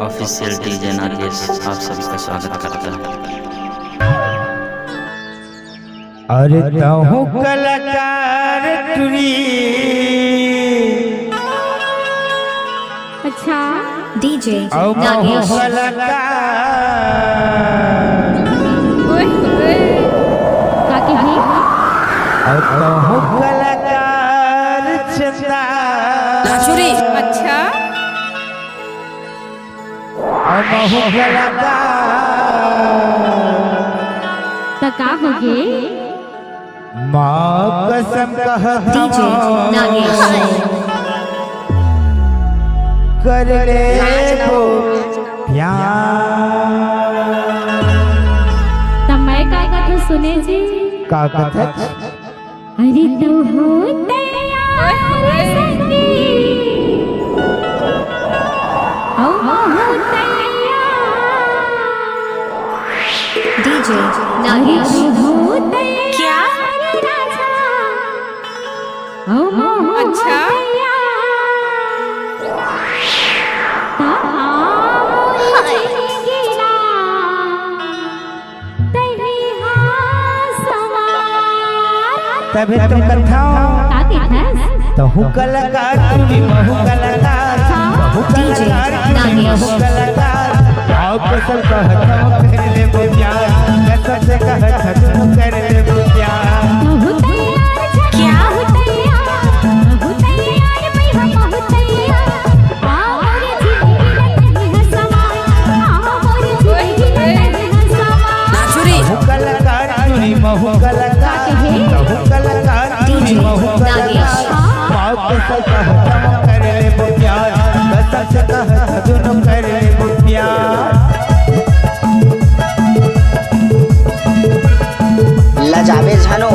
Official DJ Nagesh आप सभी का स्वागत करता है। अरे तहु कलाकार टुरी अच्छा डीजे नागेश काकी भाई तहु कलाकार चंदा नाचुरी अच्छा महु कलाकार का होगे माँ कसम डीजे नागेश कर ले वो प्यार तमय का कथा सुने जी का कथा अरे तो होते संगी ओ होते डीजे नागेश क्या अच्छा तभी तुम कथा तहु कलाकार टुरी महु कलाकार महु कलाकार टुरी महु कलाकार आओ कसम कहता हूँ कर ले वो प्यार कसम से कहता तुम कर ले वो प्यार क्या महु कलाकार टुरी महु कलाकार महु कलाकार टुरी महु कलाकार आओ कसम कहता हूँ कर ले वो प्यार कसम से कहता तुम कर ले वो प्यार लजावे झानो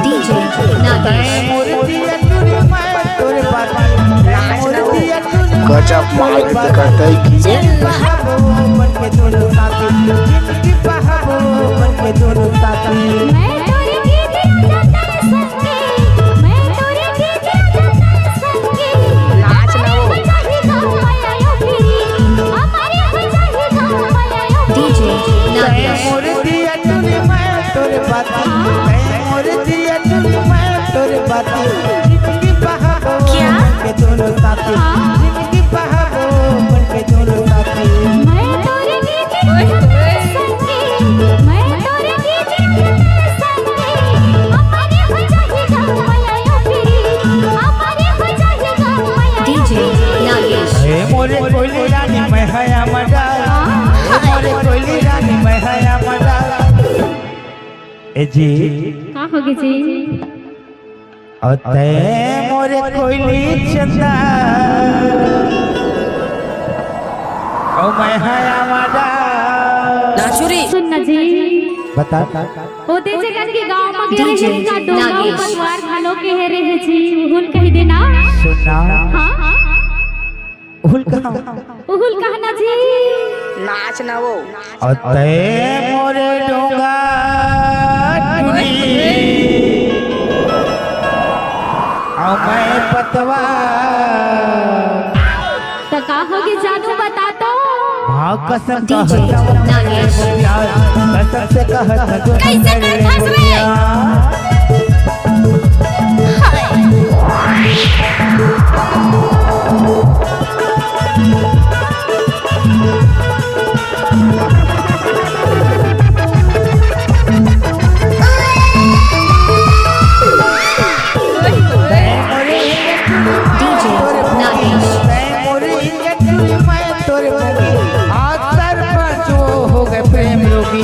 डीजे नागेश गजब माल करते डीजे नागेश डीजे नागेश मोरे कोयली रानी मैं हया मडाल मोरे कोयली रानी मैं हया मडाल ए जी का होगे जी अते मोरे कोयली चंदा ओ मैं हया मडाल नाचुरी सुन जी बता होते जगन के गांव में गेरे डीजे हैं का डोंगा नागेश। पतवार खालो के है रहे छी उहुल कह देना सुना हां उहुल कहां उहुल कहना जी नाच ना वो अते मोरे डोंगा टुरी ओ मैं पतवार तो का होगे जानू बता तो माँ कसम डीजे नागेश कसम से कहता तुम कैसे कर ले फंस गए? प्यार डीजे नागेश आज सरपंच वो हो गए प्रेम योगी